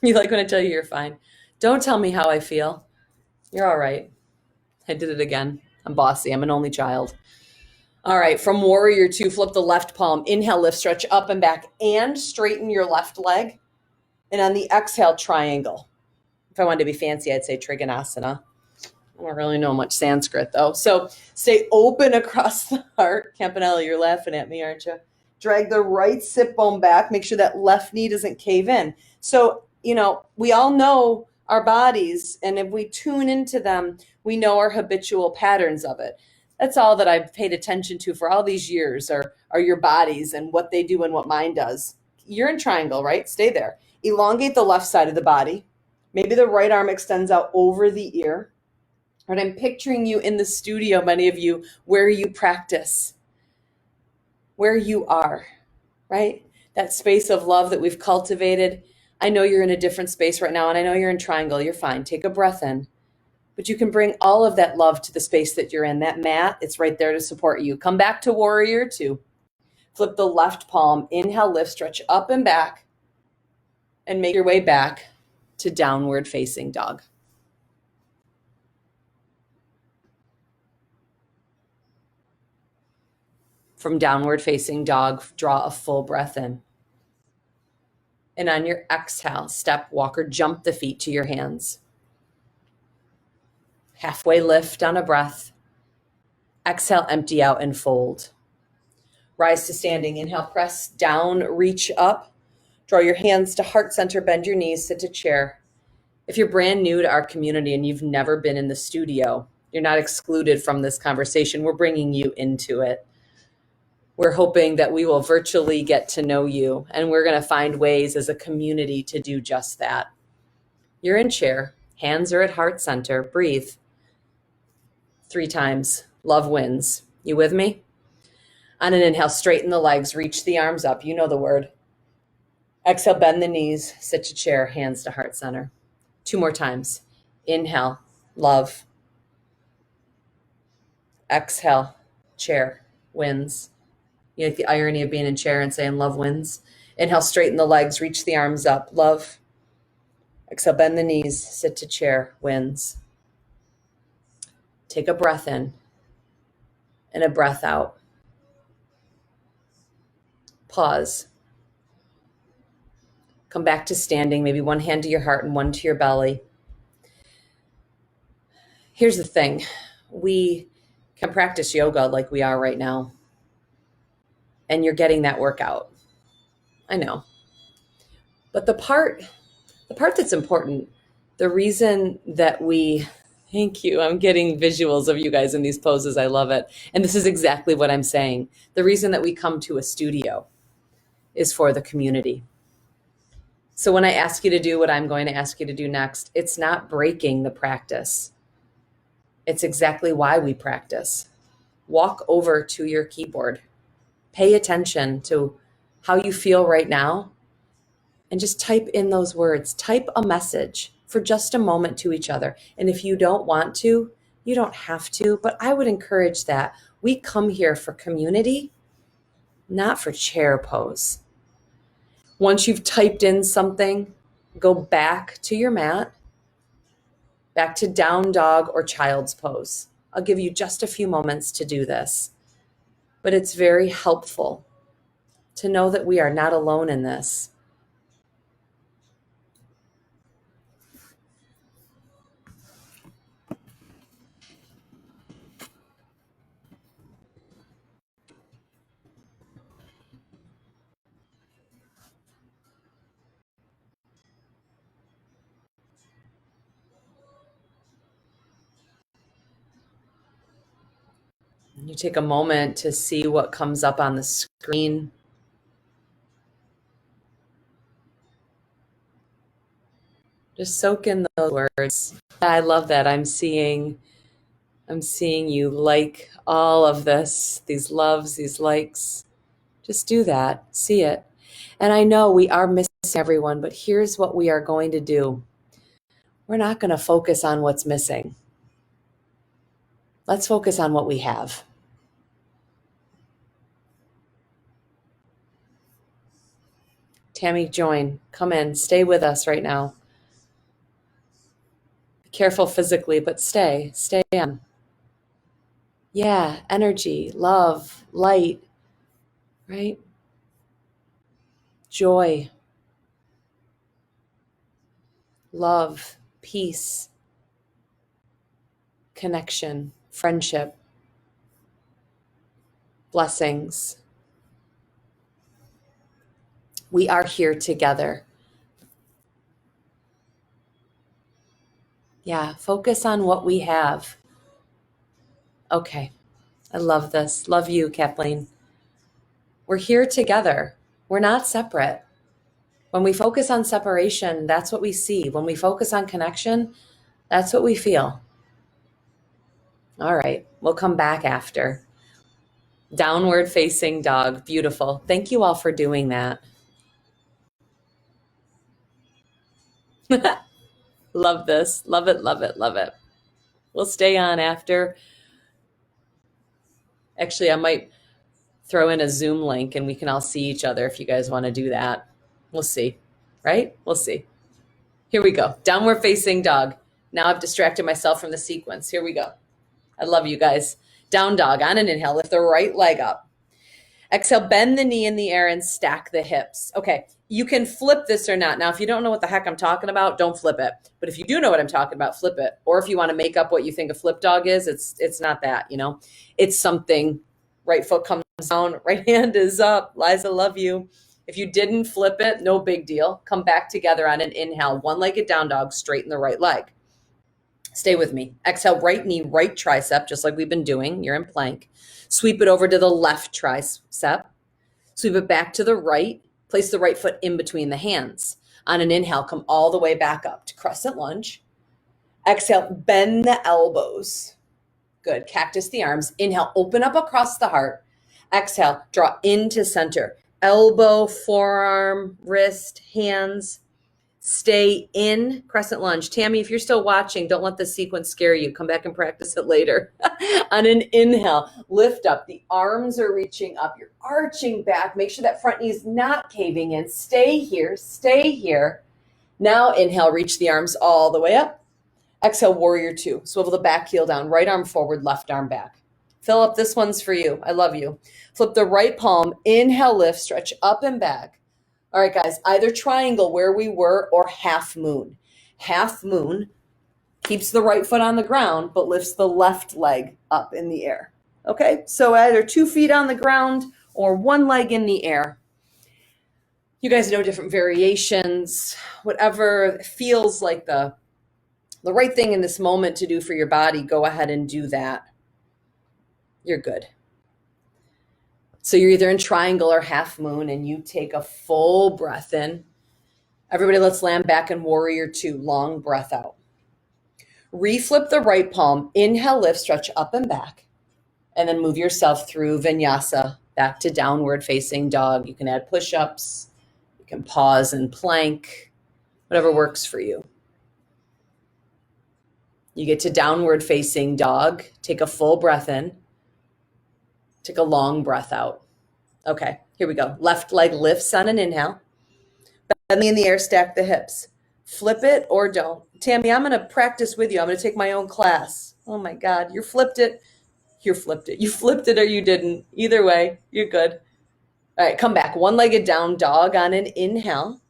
You like when I tell you you're fine. Don't tell me how I feel. You're all right. I did it again. I'm bossy. I'm an only child. All right, from warrior two, flip the left palm. Inhale, lift, stretch up and back, and straighten your left leg. And on the exhale, triangle. If I wanted to be fancy, I'd say Trikonasana. I don't really know much Sanskrit, though. So stay open across the heart. Campanella, you're laughing at me, aren't you? Drag the right sit bone back. Make sure that left knee doesn't cave in. So, we all know our bodies, and if we tune into them, we know our habitual patterns of it. That's all that I've paid attention to for all these years are your bodies and what they do and what mine does. You're in triangle, right? Stay there. Elongate the left side of the body. Maybe the right arm extends out over the ear. And I'm picturing you in the studio, many of you, where you practice, where you are, right? That space of love that we've cultivated. I know you're in a different space right now, and I know you're in triangle. You're fine. Take a breath in. But you can bring all of that love to the space that you're in. That mat, it's right there to support you. Come back to warrior two. Flip the left palm. Inhale, lift, stretch up and back. And make your way back to downward facing dog. From downward facing dog, draw a full breath in. And on your exhale, step, walk, or jump the feet to your hands. Halfway lift on a breath. Exhale, empty out and fold. Rise to standing. Inhale, press down, reach up. Draw your hands to heart center, bend your knees, sit to chair. If you're brand new to our community and you've never been in the studio, you're not excluded from this conversation. We're bringing you into it. We're hoping that we will virtually get to know you, and we're going to find ways as a community to do just that. You're in chair. Hands are at heart center. Breathe 3 times. Love wins. You with me? On an inhale, straighten the legs, reach the arms up. You know the word. Exhale, bend the knees, sit to chair, hands to heart center. 2 more times. Inhale, love. Exhale, chair, wins. You like the irony of being in chair and saying love wins? Inhale, straighten the legs, reach the arms up, love. Exhale, bend the knees, sit to chair, wins. Take a breath in and a breath out. Pause. Come back to standing, maybe one hand to your heart and one to your belly. Here's the thing. We can practice yoga like we are right now, and you're getting that workout. I know. But the part that's important, the reason that thank you, I'm getting visuals of you guys in these poses. I love it. And this is exactly what I'm saying. The reason that we come to a studio is for the community. So when I ask you to do what I'm going to ask you to do next, it's not breaking the practice. It's exactly why we practice. Walk over to your keyboard. Pay attention to how you feel right now and just type in those words. Type a message for just a moment to each other. And if you don't want to, you don't have to, but I would encourage that. We come here for community, not for chair pose. Once you've typed in something, go back to your mat, back to down dog or child's pose. I'll give you just a few moments to do this, but it's very helpful to know that we are not alone in this. You take a moment to see what comes up on the screen. Just soak in those words. I love that. I'm seeing you like all of this, these loves, these likes. Just do that. See it. And I know we are missing everyone, but here's what we are going to do. We're not going to focus on what's missing. Let's focus on what we have. Tammy, join. Come in. Stay with us right now. Be careful physically, but stay on. Yeah, energy, love, light, right? Joy, love, peace, connection, friendship, blessings. We are here together. Yeah, focus on what we have. Okay, I love this. Love you, Kathleen. We're here together. We're not separate. When we focus on separation, that's what we see. When we focus on connection, that's what we feel. All right, we'll come back after. Downward facing dog. Beautiful. Thank you all for doing that. Love this. Love it, love it, love it. We'll stay on after. Actually, I might throw in a Zoom link and we can all see each other if you guys want to do that. We'll see, right? We'll see. Here we go. Downward facing dog. Now I've distracted myself from the sequence. Here we go. I love you guys. Down dog. On an inhale, lift the right leg up. Exhale, bend the knee in the air and stack the hips. Okay, you can flip this or not. Now, if you don't know what the heck I'm talking about, don't flip it. But if you do know what I'm talking about, flip it. Or if you want to make up what you think a flip dog is, it's not that, you know. It's something, right foot comes down, right hand is up. Liza, love you. If you didn't flip it, no big deal. Come back together on an inhale, one-legged down dog, straighten the right leg. Stay with me. Exhale, right knee, right tricep, just like we've been doing. You're in plank. Sweep it over to the left tricep. Sweep it back to the right. Place the right foot in between the hands. On an inhale, come all the way back up to crescent lunge. Exhale, bend the elbows. Good. Cactus the arms. Inhale, open up across the heart. Exhale, draw into center. Elbow, forearm, wrist, hands. Stay in crescent lunge. Tammy, if you're still watching, don't let the sequence scare you. Come back and practice it later. On an inhale, lift up. The arms are reaching up. You're arching back. Make sure that front knee is not caving in. Stay here. Stay here. Now inhale, reach the arms all the way up. Exhale, warrior two. Swivel the back heel down. Right arm forward, left arm back. Philip, this one's for you. I love you. Flip the right palm. Inhale, lift, stretch up and back. All right, guys, either triangle where we were or half moon. Half moon keeps the right foot on the ground, but lifts the left leg up in the air. Okay, so either 2 feet on the ground or one leg in the air. You guys know different variations, whatever feels like the right thing in this moment to do for your body, go ahead and do that. You're good. So you're either in triangle or half moon, and you take a full breath in. Everybody, let's land back in warrior two. Long breath out. Reflip the right palm. Inhale, lift, stretch up and back. And then move yourself through vinyasa back to downward facing dog. You can add push-ups. You can pause and plank. Whatever works for you. You get to downward facing dog. Take a full breath in. Take a long breath out. Okay, here we go. Left leg lifts on an inhale. Bend in the air, stack the hips. Flip it or don't. Tammy, I'm going to practice with you. I'm going to take my own class. Oh my God, you flipped it. You flipped it. You flipped it or you didn't. Either way, you're good. All right, come back. One-legged down dog on an inhale.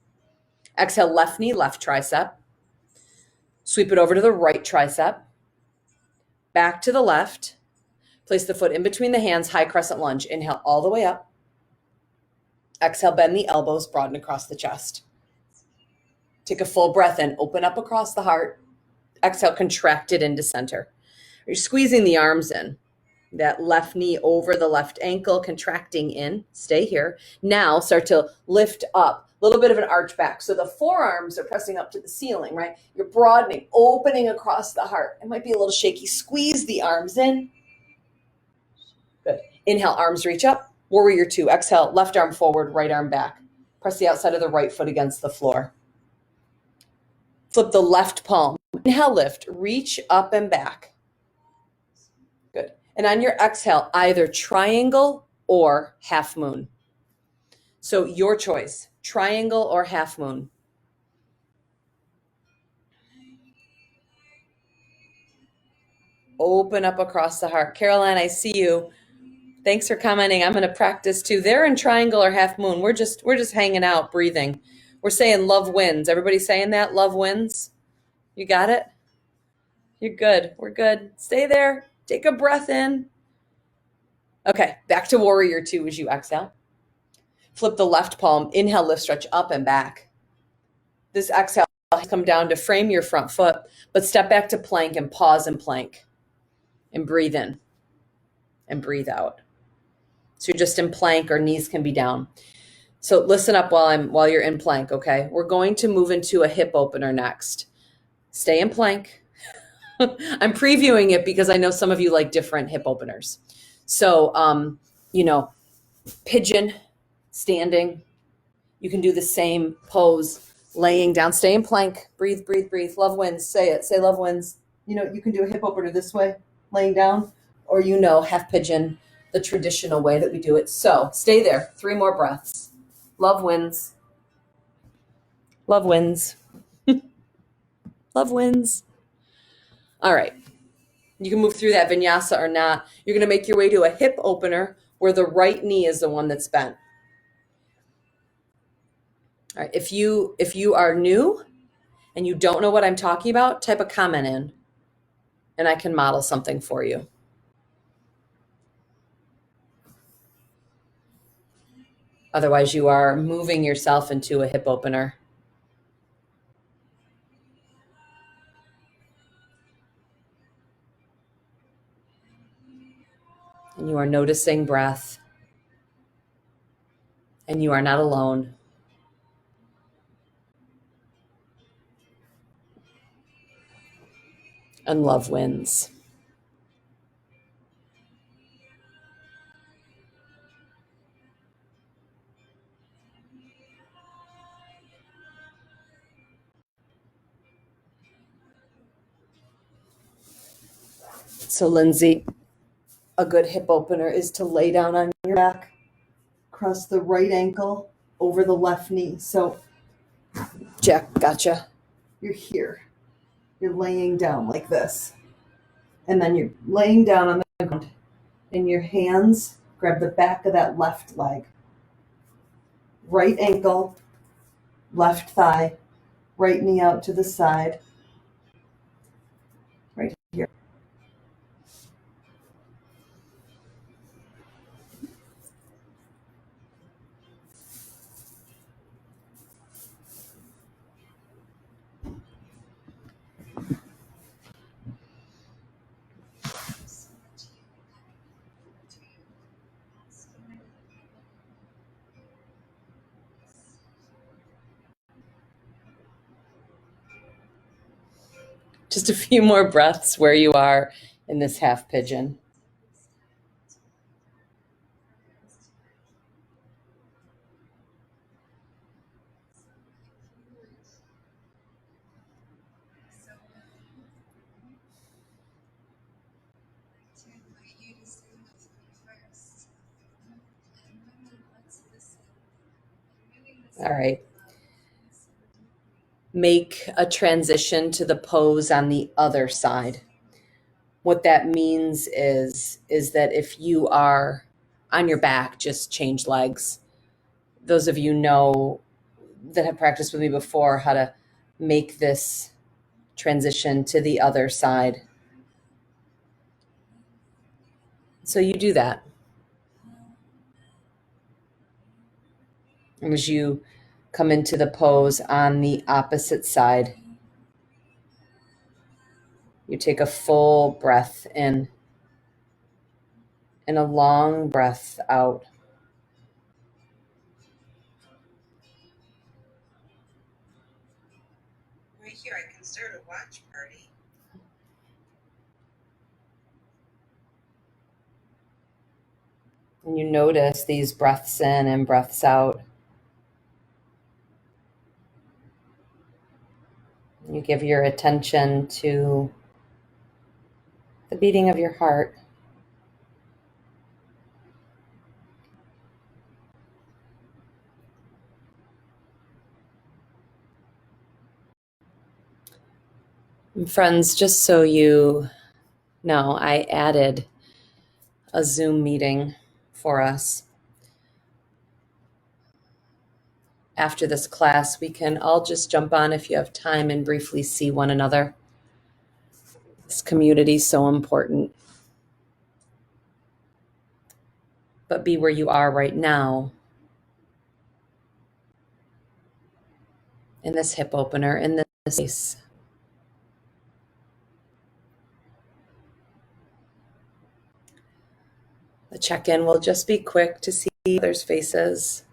Exhale, left knee, left tricep. Sweep it over to the right tricep. Back to the left. Place the foot in between the hands, high crescent lunge. Inhale all the way up. Exhale, bend the elbows, broaden across the chest. Take a full breath in, open up across the heart. Exhale, contract it into center. You're squeezing the arms in. That left knee over the left ankle, contracting in. Stay here. Now start to lift up. A little bit of an arch back. So the forearms are pressing up to the ceiling, right? You're broadening, opening across the heart. It might be a little shaky. Squeeze the arms in. Good. Inhale, arms reach up. Warrior two. Exhale, left arm forward, right arm back. Press the outside of the right foot against the floor. Flip the left palm. Inhale, lift. Reach up and back. Good. And on your exhale, either triangle or half moon. So your choice, triangle or half moon. Open up across the heart. Caroline, I see you. Thanks for commenting. I'm going to practice too. They're in triangle or half moon. We're just hanging out, breathing. We're saying love wins. Everybody saying that? Love wins. You got it? You're good. We're good. Stay there. Take a breath in. Okay, back to warrior two as you exhale. Flip the left palm. Inhale, lift, stretch up and back. This exhale, come down to frame your front foot, but step back to plank and pause and plank. And breathe in and breathe out. So you're just in plank or knees can be down. So listen up while you're in plank, okay? We're going to move into a hip opener next. Stay in plank. I'm previewing it because I know some of you like different hip openers. So, pigeon, standing. You can do the same pose, laying down. Stay in plank. Breathe, breathe, breathe. Love wins. Say it. Say love wins. You can do a hip opener this way, laying down, or half pigeon, the traditional way that we do it. So stay there. 3 more breaths. Love wins. Love wins. Love wins. All right. You can move through that vinyasa or not. You're going to make your way to a hip opener where the right knee is the one that's bent. All right. If you are new and you don't know what I'm talking about, type a comment in and I can model something for you. Otherwise, you are moving yourself into a hip opener. And you are noticing breath. And you are not alone. And love wins. So, Lindsay, a good hip opener is to lay down on your back, cross the right ankle over the left knee. So, Jack, gotcha. You're here. You're laying down like this. And then you're laying down on the ground. And your hands grab the back of that left leg. Right ankle, left thigh, right knee out to the side. Right here. Just a few more breaths where you are in this half pigeon. All right. Make a transition to the pose on the other side. What that means is that if you are on your back, just change legs. Those of you know that have practiced with me before how to make this transition to the other side. So you do that. And as you come into the pose on the opposite side, you take a full breath in and a long breath out. Right here, I can start a watch party. And you notice these breaths in and breaths out. You give your attention to the beating of your heart. And friends, just so you know, I added a Zoom meeting for us. After this class, we can all just jump on if you have time and briefly see one another. This community is so important. But be where you are right now in this hip opener, in this space. The check-in will just be quick to see others' faces.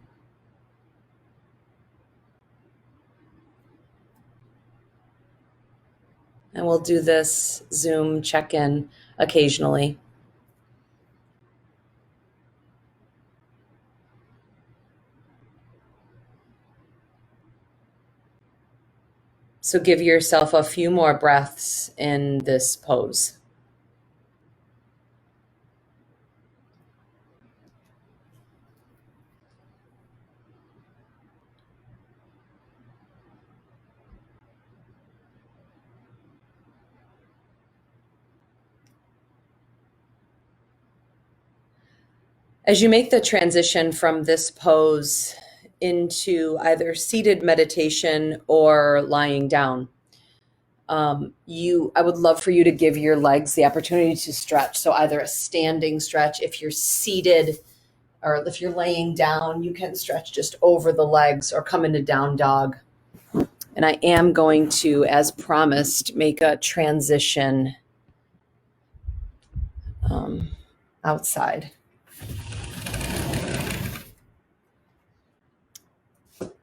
And we'll do this Zoom check-in occasionally. So give yourself a few more breaths in this pose. As you make the transition from this pose into either seated meditation or lying down, I would love for you to give your legs the opportunity to stretch. So either a standing stretch, if you're seated, or if you're laying down, you can stretch just over the legs or come into down dog. And I am going to, as promised, make a transition outside.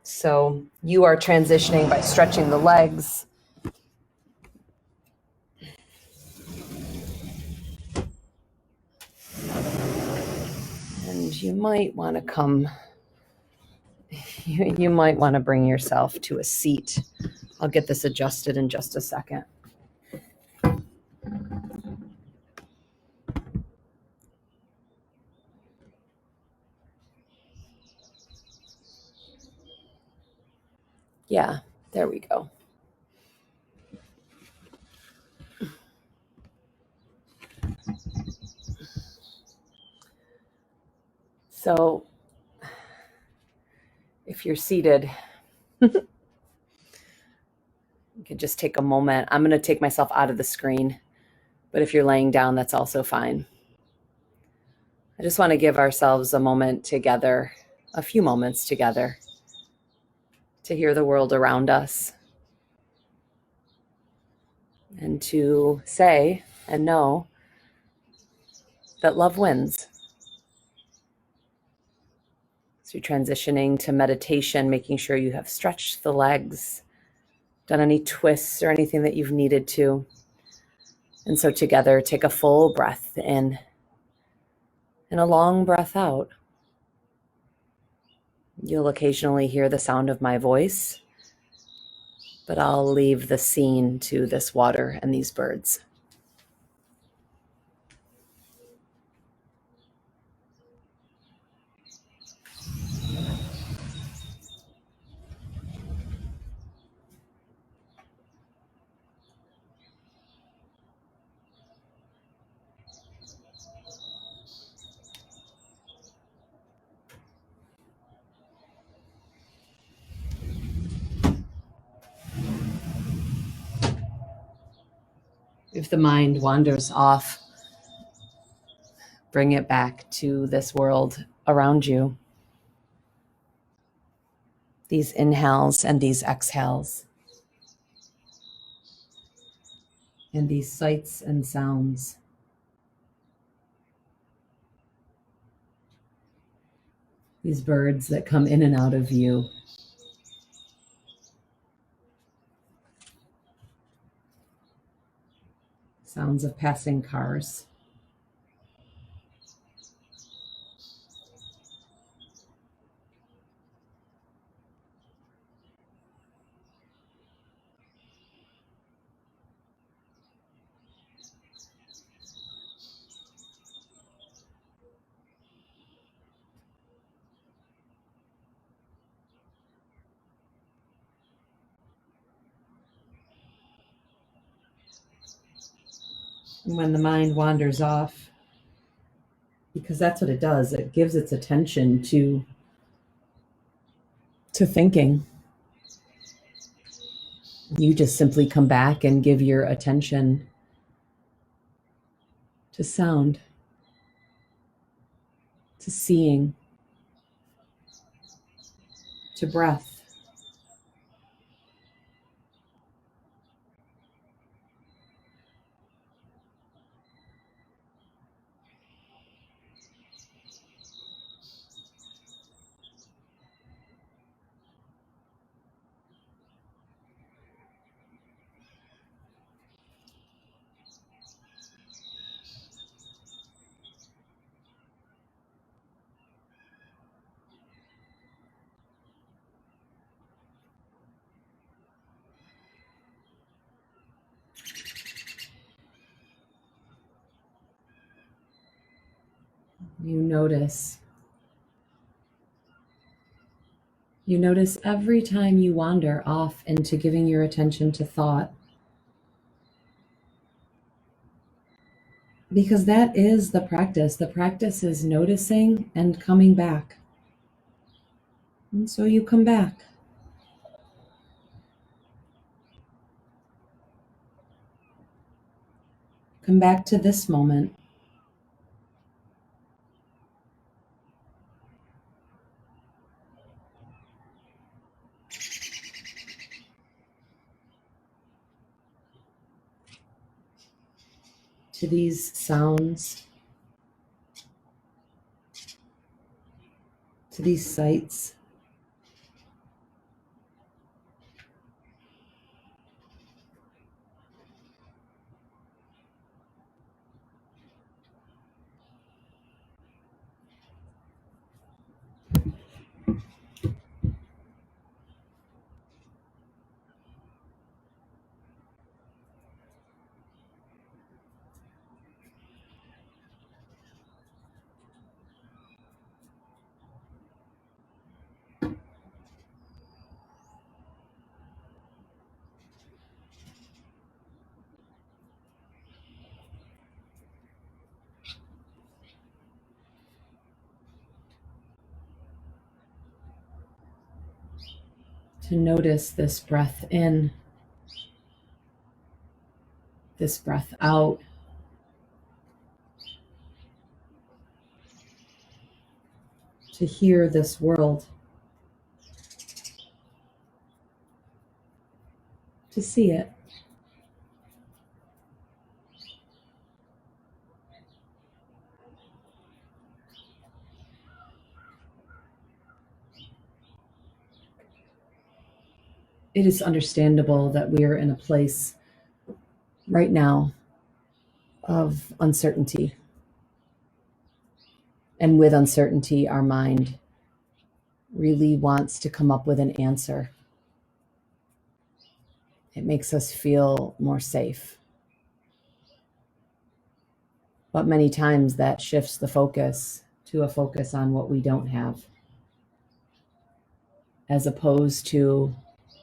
So you are transitioning by stretching the legs. And you might want to you might want to bring yourself to a seat. I'll get this adjusted in just a second. Yeah, there we go. So if you're seated, you can just take a moment. I'm going to take myself out of the screen, but if you're laying down, that's also fine. I just want to give ourselves a moment together, a few moments together, to hear the world around us and to say and know that love wins. So you're transitioning to meditation, making sure you have stretched the legs, done any twists or anything that you've needed to. And so together, take a full breath in and a long breath out. You'll occasionally hear the sound of my voice, but I'll leave the scene to this water and these birds. If the mind wanders off, bring it back to this world around you. These inhales and these exhales. And these sights and sounds. These birds that come in and out of view. Sounds of passing cars. And when the mind wanders off, because that's what it does, it gives its attention to thinking. You just simply come back and give your attention to sound, to seeing, to breath. You notice. You notice every time you wander off into giving your attention to thought. Because that is the practice. The practice is noticing and coming back. And so you come back. Come back to this moment. to these sounds, to these sights. To notice this breath in, this breath out. To hear this world. To see it. It is understandable that we are in a place right now of uncertainty. And with uncertainty, our mind really wants to come up with an answer. It makes us feel more safe. But many times that shifts the focus to a focus on what we don't have, as opposed to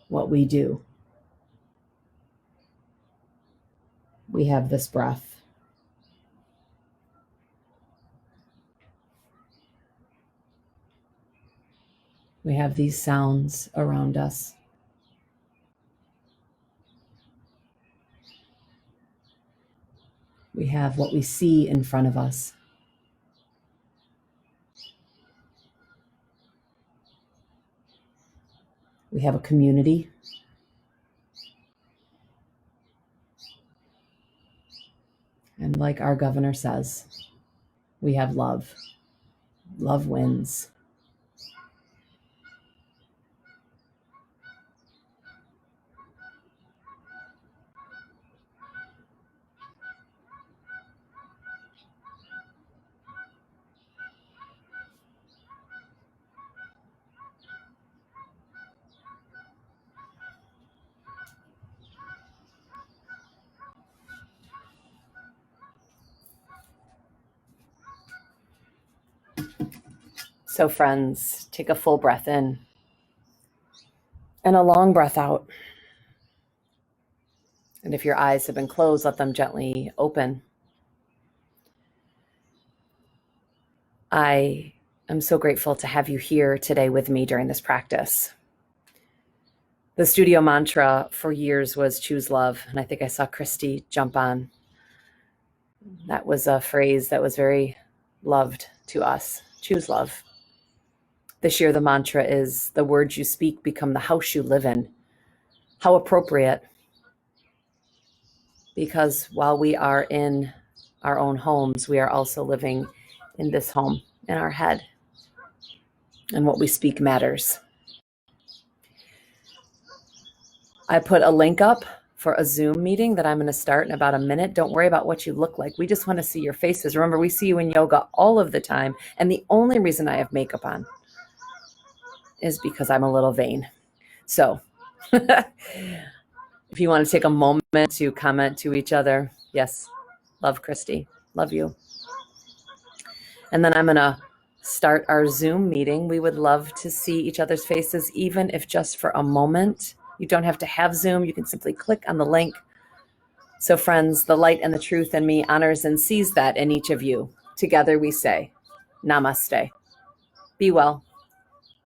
what we do. We have this breath. We have these sounds around us. We have what we see in front of us. We have a community. And like our governor says, we have love. Love wins. So friends, take a full breath in and a long breath out. And if your eyes have been closed, let them gently open. I am so grateful to have you here today with me during this practice. The studio mantra for years was choose love. And I think I saw Christy jump on. That was a phrase that was very loved to us. Choose love. This year, the mantra is the words you speak become the house you live in. How appropriate. Because while we are in our own homes, we are also living in this home, in our head. And what we speak matters. I put a link up for a Zoom meeting that I'm going to start in about a minute. Don't worry about what you look like. We just want to see your faces. Remember, we see you in yoga all of the time. And the only reason I have makeup on is because I'm a little vain. So if you want to take a moment to comment to each other, yes, love Christy, love you. And then I'm going to start our Zoom meeting. We would love to see each other's faces, even if just for a moment. You don't have to have Zoom. You can simply click on the link. So friends, the light and the truth in me honors and sees that in each of you. Together we say, Namaste. Be well.